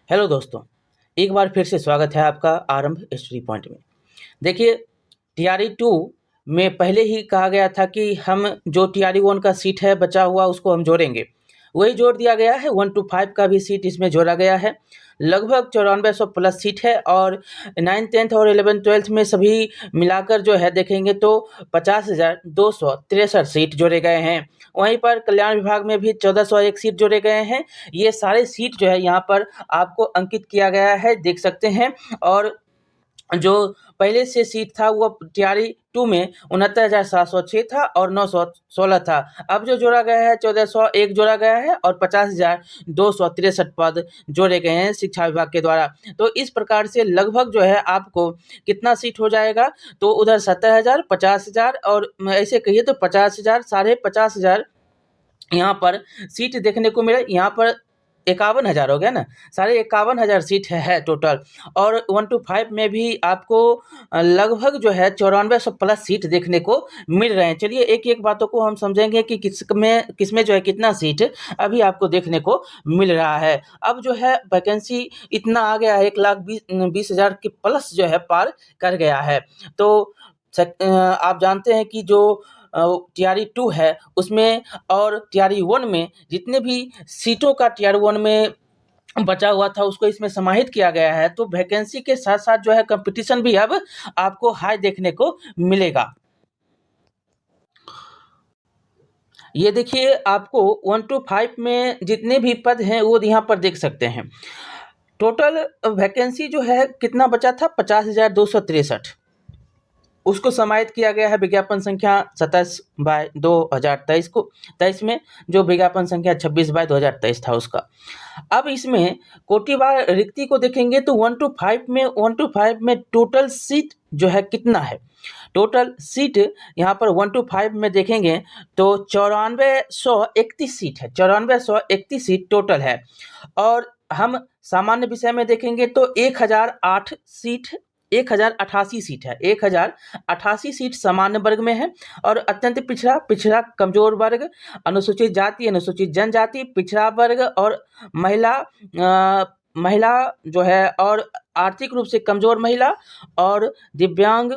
Hello दोस्तों, एक बार फिर से स्वागत है आपका आरंभ स्टडी पॉइंट में। देखिए, टीआरई 2 में पहले ही कहा गया था कि हम जो टीआरई 1 का सीट है बचा हुआ उसको हम जोड़ेंगे। वही जोड़ दिया गया है। 1 to 5 का भी सीट इसमें जोड़ा गया है। लगभग 9400 प्लस सीट है और 9th 10th और 11th 12th में सभी मिलाकर जो है देखेंगे तो 50,263 सीट जोड़े गए हैं। वहीं पर कल्याण विभाग में भी 1401 सीट जोड़े गए हैं। ये सारे सीट जो है यहाँ पर आपको अंकित किया गया है, देख सकते हैं। और जो पहले से सीट था वो टीआरई 2 में 69,706 था और 916 था। अब जो जोड़ा गया है 1401 जोड़ा गया है और 50,263 पद जोड़े गए हैं शिक्षा विभाग के द्वारा। तो इस प्रकार से लगभग जो है आपको कितना सीट हो जाएगा, तो उधर 70,000, 50,000 और ऐसे कहिए तो 50,000, 50,500 यहाँ पर सीट देखने को मिले। यहाँ पर 51,000 हो गया ना, 51,500 सीट है टोटल। और 1 to 5 में भी आपको लगभग जो है 9400 प्लस सीट देखने को मिल रहे हैं। चलिए एक एक बातों को हम समझेंगे कि किसमें जो है कितना सीट अभी आपको देखने को मिल रहा है। अब जो है वैकेंसी इतना आ गया है, 1,20,000 के प्लस जो है पार कर गया है। तो आप जानते हैं कि जो टीआरई 2 है उसमें और टीआरई 1 में जितने भी सीटों का टीआरई 1 में बचा हुआ था उसको इसमें समाहित किया गया है। तो वैकेंसी के साथ साथ जो है कंपटीशन भी अब आपको हाई देखने को मिलेगा। ये देखिए, आपको 1 to 5 में जितने भी पद हैं वो यहाँ पर देख सकते हैं। टोटल वैकेंसी जो है कितना बचा था, 50,263। उसको समाहित किया गया है विज्ञापन संख्या 27/2023 को 23 में, जो विज्ञापन संख्या 26/2023 था उसका। अब इसमें कोटिवार रिक्ति को देखेंगे तो 1 to 5 में टोटल सीट जो है कितना है। टोटल सीट यहाँ पर 1 to 5 में देखेंगे तो 9431 सीट है। 9431 सीट टोटल है। और हम सामान्य विषय में देखेंगे तो 1008 सीट, 1088 सीट है। 1088 सीट सामान्य वर्ग में है। और अत्यंत पिछड़ा कमजोर वर्ग, अनुसूचित जाति, अनुसूचित जनजाति, पिछड़ा वर्ग और महिला जो है, और आर्थिक रूप से कमजोर महिला और दिव्यांग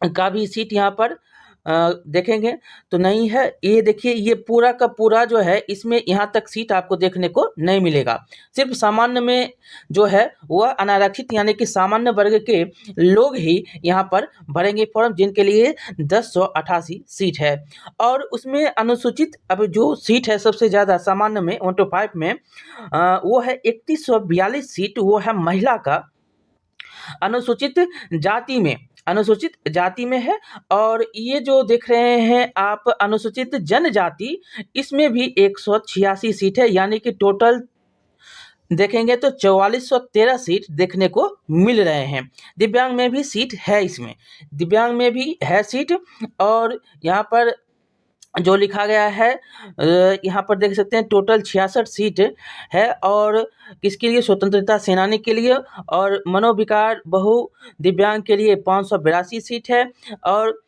का भी सीट यहाँ पर देखेंगे तो नहीं है। ये देखिए, ये पूरा का पूरा जो है इसमें यहाँ तक सीट आपको देखने को नहीं मिलेगा। सिर्फ सामान्य में जो है वह अनारक्षित यानी कि सामान्य वर्ग के लोग ही यहाँ पर भरेंगे फॉर्म, जिनके लिए 1088 सीट है। और उसमें अनुसूचित अब जो सीट है सबसे ज़्यादा सामान्य में 1 to 5 में वो है 3142 सीट, वो है महिला का। अनुसूचित जाति में है। और ये जो देख रहे हैं आप अनुसूचित जनजाति, इसमें भी 186 सीट है, यानी कि टोटल देखेंगे तो 4413 सीट देखने को मिल रहे हैं। दिव्यांग में भी सीट है, इसमें दिव्यांग में भी है सीट। और यहाँ पर जो लिखा गया है यहाँ पर देख सकते हैं टोटल 66 सीट है। और किसके लिए, स्वतंत्रता सेनानी के लिए। और मनोविकार बहु दिव्यांग के लिए 582 सीट है। और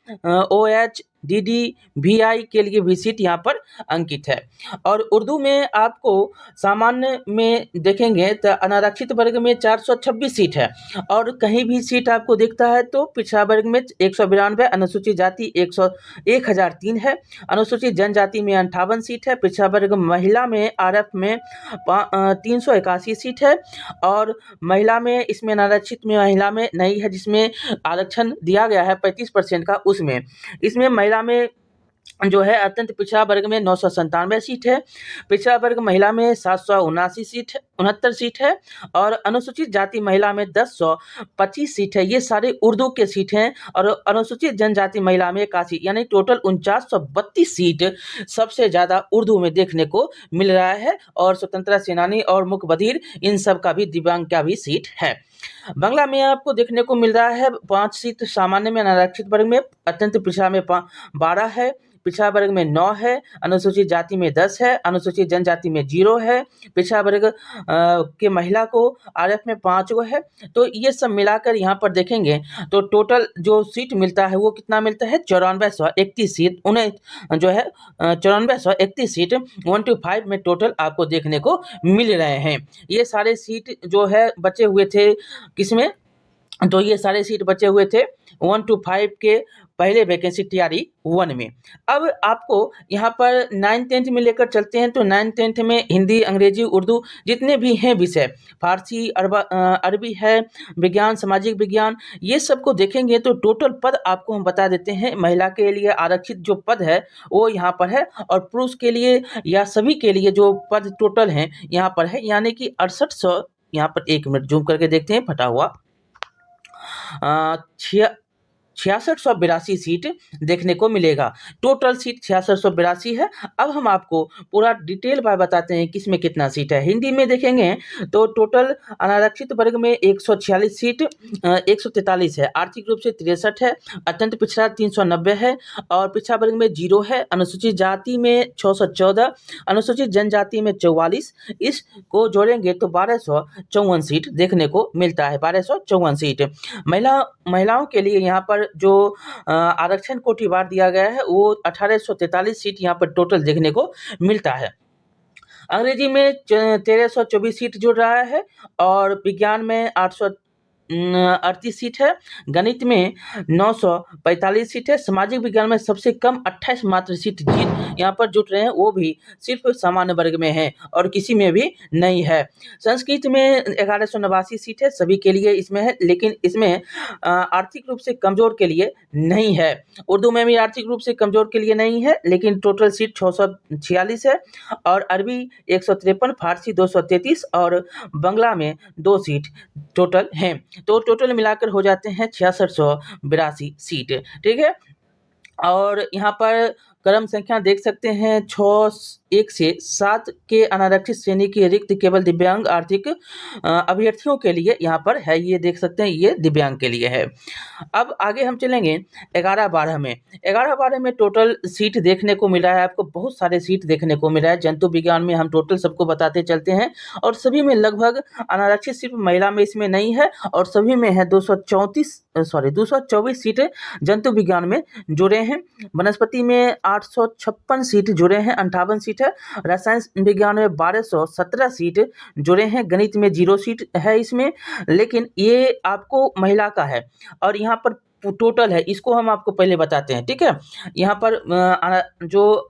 OH DD VI के लिए भी सीट यहाँ पर अंकित है। और उर्दू में आपको सामान्य में देखेंगे तो अनारक्षित वर्ग में 426 सीट है। और कहीं भी सीट आपको दिखता है तो पिछड़ा वर्ग में 192, अनुसूचित जाति 1003 है। अनुसूचित जनजाति में 58 सीट है। पिछड़ा वर्ग महिला में RF में 381 सीट है। और महिला में, इसमें अनारक्षित में महिला में नहीं है, जिसमें आरक्षण दिया गया है 35% का, उसमें इसमें महिला में जो है अत्यंत पिछड़ा वर्ग में 997 सीट है। पिछड़ा वर्ग महिला में 69 सीट है। और अनुसूचित जाति महिला में 1025 सीट है। ये सारे उर्दू के सीट हैं। और अनुसूचित जनजाति महिला में 81, यानी टोटल 4932 सीट सबसे ज़्यादा उर्दू में देखने को मिल रहा है। और स्वतंत्रता सेनानी और मुख्य बधिर, इन सब का भी, दिव्यांग का भी सीट है। बांग्ला में आपको देखने को मिल रहा है 5 सीट सामान्य में, अनारक्षित वर्ग में, अत्यंत पिछड़ा में 12 है। पिछड़ा वर्ग में 9 है, अनुसूचित जाति में 10 है, अनुसूचित जनजाति में 0 है, पिछड़ा वर्ग के महिला को आरएफ में 5 गो है। तो ये सब मिलाकर यहाँ पर देखेंगे तो टोटल जो सीट मिलता है वो कितना मिलता है, 9431 सीट, उन्हें जो है 9431 सीट 1 to 5 में टोटल आपको देखने को मिल रहे हैं। ये सारे सीट जो है बचे हुए थे किसमें, तो ये सारे सीट बचे हुए थे 1 to 5 के पहले वैकेंसी टीआरई 1 में। अब आपको यहाँ पर 9th-10th में लेकर चलते हैं। तो 9th-10th में हिंदी, अंग्रेजी, उर्दू जितने भी हैं विषय, फारसी, अरबी है, विज्ञान, सामाजिक विज्ञान, ये सबको देखेंगे तो टोटल पद आपको हम बता देते हैं। महिला के लिए आरक्षित जो पद है वो यहाँ पर है, और पुरुष के लिए या सभी के लिए जो पद टोटल हैं यहाँ पर है, यानी कि 6800, यहाँ पर 1 मिनट जूम करके देखते हैं फटा हुआ, 6682 सीट देखने को मिलेगा। टोटल सीट 6682 है। अब हम आपको पूरा डिटेल बाय बताते हैं किसमें कितना सीट है। हिंदी में देखेंगे तो टोटल अनारक्षित वर्ग में 146 सीट 143 है, आर्थिक रूप से 63 है, अत्यंत पिछड़ा 390 है, और पिछड़ा वर्ग में 0 है, अनुसूचित जाति में 614, अनुसूचित जनजाति में 44, इसको जोड़ेंगे तो 1254 सीट देखने को मिलता है, 1254 सीट। महिलाओं के लिए यहाँ पर जो आरक्षण कोटिवार दिया गया है वो 1843 सीट यहाँ पर टोटल देखने को मिलता है। अंग्रेजी में 1324 सीट जुड़ रहा है, और विज्ञान में 838 सीट है, गणित में 945 सीट है, सामाजिक विज्ञान में सबसे कम 28 मात्र सीट यहाँ पर जुट रहे हैं, वो भी सिर्फ सामान्य वर्ग में है और किसी में भी नहीं है। संस्कृत में 1189 सीट है, सभी के लिए इसमें है, लेकिन इसमें आर्थिक रूप से कमजोर के लिए नहीं है। उर्दू में भी आर्थिक रूप से कमजोर के लिए नहीं है, लेकिन टोटल सीट 646 है, और अरबी 153, फारसी 233 और बांग्ला में 2 सीट टोटल हैं। तो टोटल मिलाकर हो जाते हैं 6682 सीट, ठीक है। और यहाँ पर क्रम संख्या देख सकते हैं 1 से 7 के अनारक्षित श्रेणी की रिक्त केवल दिव्यांग आर्थिक अभ्यर्थियों के लिए यहाँ पर है, ये देख सकते हैं, ये दिव्यांग के लिए है। अब आगे हम चलेंगे 11-12 में। 11-12 में टोटल सीट देखने को मिल रहा है, आपको बहुत सारे सीट देखने को मिल रहा है। जंतु विज्ञान में हम टोटल सबको बताते चलते हैं, और सभी में लगभग अनारक्षित सिर्फ महिला में इसमें नहीं है, और सभी में है 224 सीट जंतु विज्ञान में जुड़े हैं। वनस्पति में 856 सीट जुड़े हैं, 58 सीट है। रसायन विज्ञान में 1217 सीट जुड़े हैं, गणित में 0 सीट है इसमें, लेकिन ये आपको महिला का है, और यहाँ पर टोटल है, इसको हम आपको पहले बताते हैं, ठीक है। यहाँ पर जो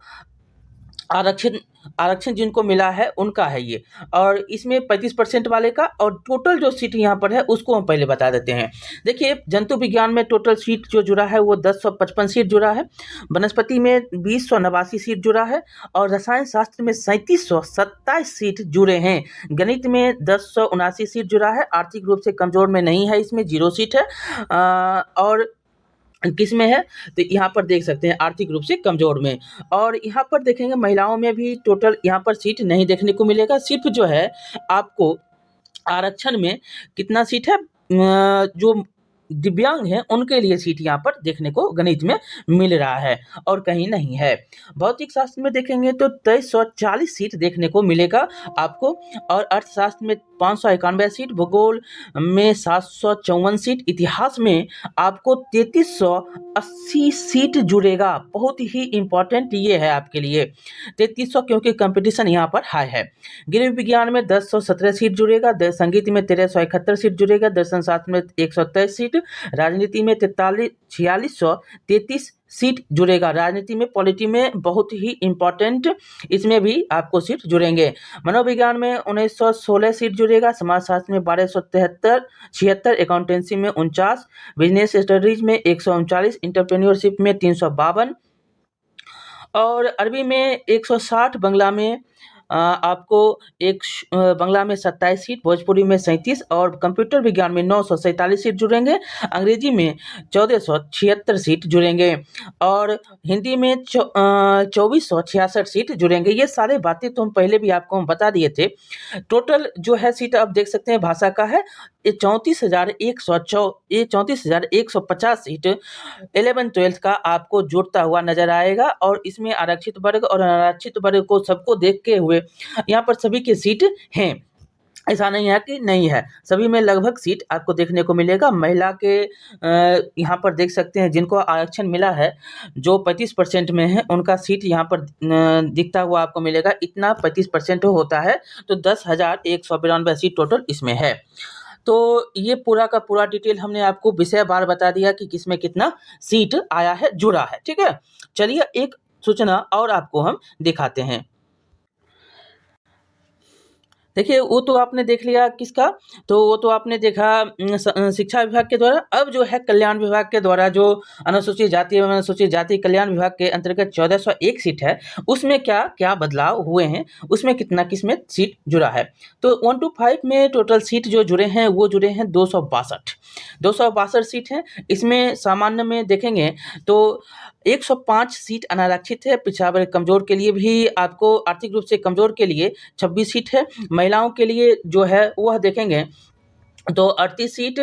आरक्षण जिनको मिला है उनका है ये, और इसमें 35% वाले का, और टोटल जो सीट यहाँ पर है उसको हम पहले बता देते हैं। देखिए, जंतु विज्ञान में टोटल सीट जो जुड़ा है वो 1055 सीट जुड़ा है, वनस्पति में 2089 सीट जुड़ा है, और रसायन शास्त्र में 3727 सीट जुड़े हैं, गणित में 1079 सीट जुड़ा है, आर्थिक रूप से कमजोर में नहीं है, इसमें 0 सीट है, और किस में है तो यहाँ पर देख सकते हैं आर्थिक रूप से कमजोर में। और यहाँ पर देखेंगे महिलाओं में भी टोटल यहाँ पर सीट नहीं देखने को मिलेगा, सिर्फ जो है आपको आरक्षण में कितना सीट है, जो दिव्यांग हैं उनके लिए सीट यहाँ पर देखने को गणित में मिल रहा है, और कहीं नहीं है। भौतिक शास्त्र में देखेंगे तो 2340 सीट देखने को मिलेगा आपको, और अर्थशास्त्र में 591 सीट, भूगोल में 754 सीट, इतिहास में आपको 3380 सीट जुड़ेगा। बहुत ही इंपॉर्टेंट ये है आपके लिए 3300, क्योंकि कंपटीशन यहाँ पर हाई है। गृह विज्ञान में 1017 सीट जुड़ेगा, संगीत में 1371 सीट जुड़ेगा, दर्शन शास्त्र में 123 सीट, राजनीति में 4633 सीट जुड़ेगा। राजनीति में, पॉलिटी में बहुत ही इंपॉर्टेंट, इसमें भी आपको सीट जुड़ेंगे। मनोविज्ञान में 1916 सीट जुड़ेगा, समाजशास्त्र में 1276, अकाउंटेंसी में 49, बिजनेस स्टडीज में 139, इंटरप्रेन्योरशिप में 352, और अरबी में 160, बांग्ला में आपको बांग्ला में 27 सीट, भोजपुरी में 37, और कंप्यूटर विज्ञान में 947 सीट जुड़ेंगे, अंग्रेजी में 1476 सीट जुड़ेंगे, और हिंदी में 2466 सीट जुड़ेंगे। ये सारे बातें तो हम पहले भी आपको हम बता दिए थे। टोटल जो है सीट आप देख सकते हैं भाषा का है ये 34,150 सीट 11th-12th का आपको जुड़ता हुआ नज़र आएगा और इसमें आरक्षित वर्ग और अनारक्षित वर्ग को सबको देखते हुए यहाँ पर सभी की सीट हैं। ऐसा नहीं है कि नहीं है, सभी में लगभग सीट आपको देखने को मिलेगा। महिला के यहाँ पर देख सकते हैं जिनको आरक्षण मिला है, जो 35% में है, उनका सीट यहाँ पर दिखता हुआ आपको मिलेगा। इतना 35% होता है तो 10,192 सीट टोटल इसमें है। तो ये पूरा का पूरा डिटेल हमने आपको विषयवार बता दिया कि किसमें कितना सीट आया है, जुड़ा है। ठीक है, चलिए एक सूचना और आपको हम दिखाते हैं। देखिए, वो तो आपने देख लिया किसका, तो वो तो आपने देखा शिक्षा विभाग के द्वारा। अब जो है कल्याण विभाग के द्वारा जो अनुसूचित जाति एवं अनुसूचित जाति कल्याण विभाग के अंतर्गत 1401 सीट है, उसमें क्या क्या बदलाव हुए हैं, उसमें कितना किसमें सीट जुड़ा है। तो 1 to 5 में टोटल सीट जो जुड़े हैं वो जुड़े हैं 262 सीट हैं। इसमें सामान्य में देखेंगे तो 105 सीट अनारक्षित है। पिछड़ा वर्ग कमजोर के लिए भी, आपको आर्थिक रूप से कमजोर के लिए 26 सीट है। महिलाओं के लिए जो है वह देखेंगे तो 38 सीट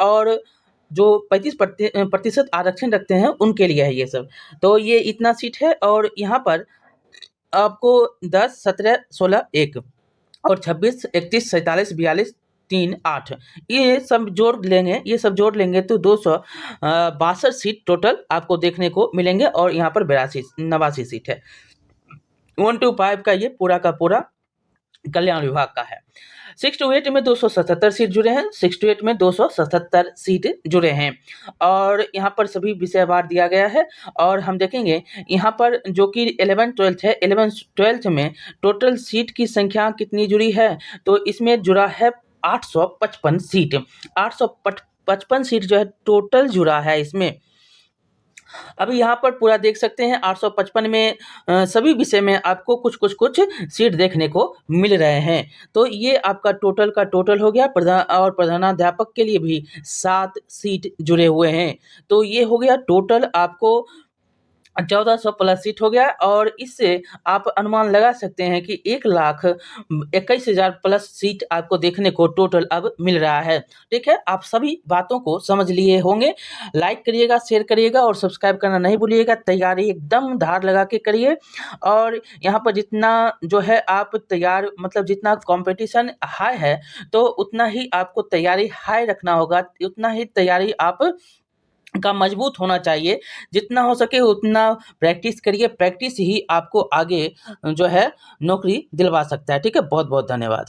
और जो 35% आरक्षण रखते हैं उनके लिए है ये सब। तो ये इतना सीट है और यहाँ पर आपको 10, 17, 16, 1 और 26, 31, 47, 42, 3, 8 ये सब जोड़ लेंगे तो 262 सीट टोटल आपको देखने को मिलेंगे और यहाँ पर 89 सीट है। 1 to 5 का ये पूरा का पूरा कल्याण विभाग का है। 6 to 8 में 277 सीट जुड़े हैं। 6 to 8 में 277 सीट जुड़े हैं और यहाँ पर सभी विषयवार दिया गया है। और हम देखेंगे यहाँ पर जो कि 11th-12th है, 11th-12th में टोटल सीट की संख्या कितनी जुड़ी है, तो इसमें जुड़ा है 855 सीट। 855 सीट जो है टोटल जुड़ा है इसमें। अभी यहाँ पर पूरा देख सकते हैं 855 में सभी विषय में आपको कुछ सीट देखने को मिल रहे हैं। तो ये आपका टोटल का टोटल हो गया। प्रधानाध्यापक के लिए भी 7 सीट जुड़े हुए हैं। तो ये हो गया टोटल आपको 1400 प्लस सीट हो गया और इससे आप अनुमान लगा सकते हैं कि 1,21,000 प्लस सीट आपको देखने को टोटल अब मिल रहा है। ठीक है, आप सभी बातों को समझ लिए होंगे। लाइक करिएगा, शेयर करिएगा और सब्सक्राइब करना नहीं भूलिएगा। तैयारी एकदम धार लगा के करिए और यहाँ पर जितना जो है आप तैयार, मतलब जितना कंपटीशन हाई है तो उतना ही आपको तैयारी हाई रखना होगा, उतना ही तैयारी आप का मजबूत होना चाहिए। जितना हो सके उतना प्रैक्टिस करिए। प्रैक्टिस ही आपको आगे जो है नौकरी दिलवा सकता है। ठीक है, बहुत बहुत धन्यवाद।